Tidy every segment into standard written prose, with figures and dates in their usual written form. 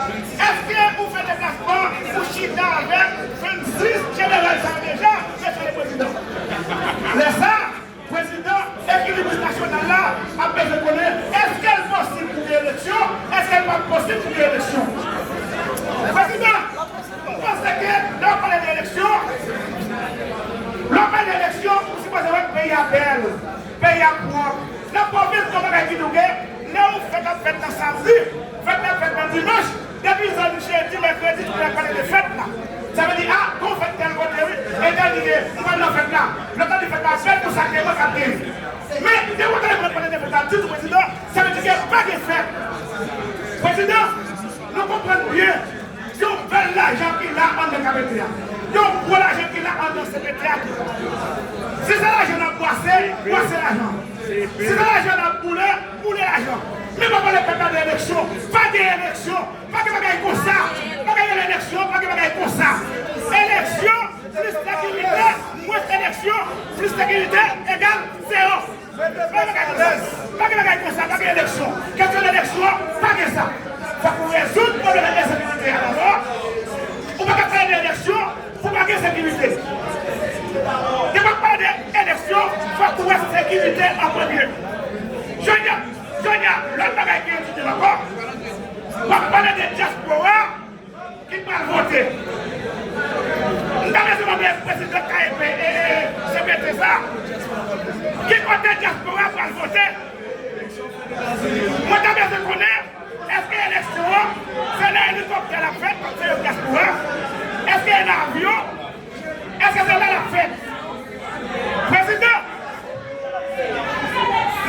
Est-ce que vous faites des placements pour chita avec 26 généraux déjà, c'est le président? Les ça, président, équilibre national là, a besoin de connaître, est-ce qu'elle est possible pour l'élection? Est-ce qu'elle n'est pas possible pour l'élection? Président, parce que dans le d'élection, l'homme d'élection, vous supposez que le pays à belle, pays à propre. La province comme on a dit, nous faites la fête dans samedi, faites la fête dans dimanche, depuis les années dit mercredi, vous allez parler de fête là. Ça veut dire, ah, qu'on fait tel côté, oui, et tel dit, on va dans fête là. Le temps de fête la fête pour ça, c'est moi qui ai. Mais, dès qu'on va parler de fête là, tout le président, ça veut dire qu'il n'y a pas de fête. Président, nous comprenons bien. Si on veut l'argent qu'il a en décapité, si on voit l'argent qu'il a en secrétaire, si c'est l'argent à boisser, boisser l'argent. Si c'est l'argent à bouler, bouler l'argent. Mais pas les pépins d'élection, pas d'élection, pas de bagaille comme ça, pas de l'élection, pas de bagaille comme ça. Élection, plus sécurité, moins élection, plus sécurité égale zéro. Pas de bagaille comme ça, pas d'élection. Question d'élection, pas de ça. Il faut résoudre le problème de sécurité alors. On ne peut pas faire d'élection pour pas de sécurité. Il ne faut pas d'élection, il faut trouver sécurité en premier. Jonia, l'autre bagaille qui est étudié encore, on va parler de diaspora qui va voter. Nous avons le président KEP et CBT ça. Qui côté diaspora va voter? Moi, je veux connaître, est-ce que l'élection, c'est l'hélicoptère la fête, comme c'est le diaspora? Est-ce qu'il y a un avion? Est-ce que c'est là la fête? Président,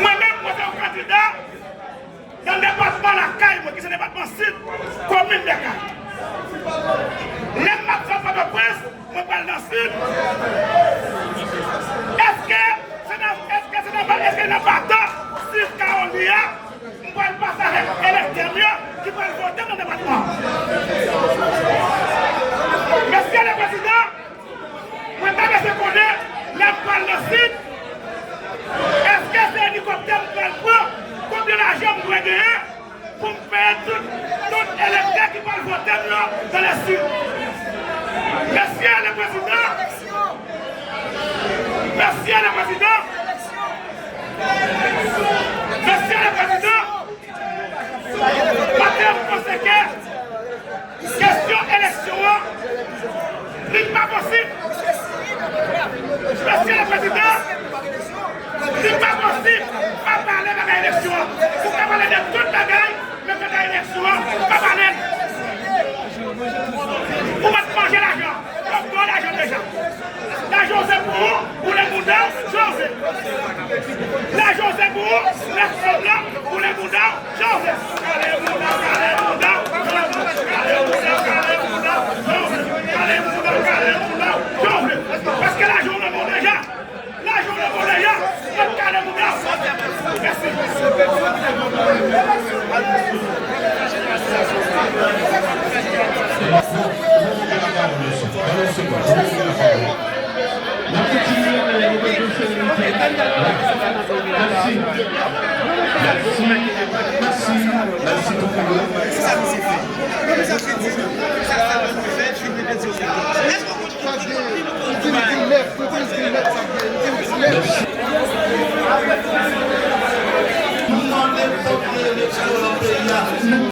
moi-même, moi, je suis un candidat dans le département de la Caille, qui est le département sud, commune de Caille. Les maps pas de presse, moi, je parle dans le sud. Est-ce que n'a pas tant si Carolia, on va le passer avec l'électeur qui va voter dans le département? Monsieur le Président, moi, je connais la parle dans le sud. Est-ce que c'est un hélicoptère qui va le prendre? Combien d'argent vous pouvez gagner pour me faire tout électeur qui va voter dans le sud? Monsieur le Président, Monsieur le Président, Monsieur le Président, madame conséquent, question élection, n'est pas possible. Monsieur le Président, c'est pas possible pas parler de l'élection. Vous pouvez parler de toute la gagne, mais de l'élection, pas parler. Vous pouvez manger l'argent. Donc, vous l'argent déjà. L'argent c'est pour les moudins, José. L'argent c'est pour les soldats, pour les moudins, José. Allez, moudins, José. Parce que l'argent le vaut déjà. L'argent le vaut déjà. Merci. Merci.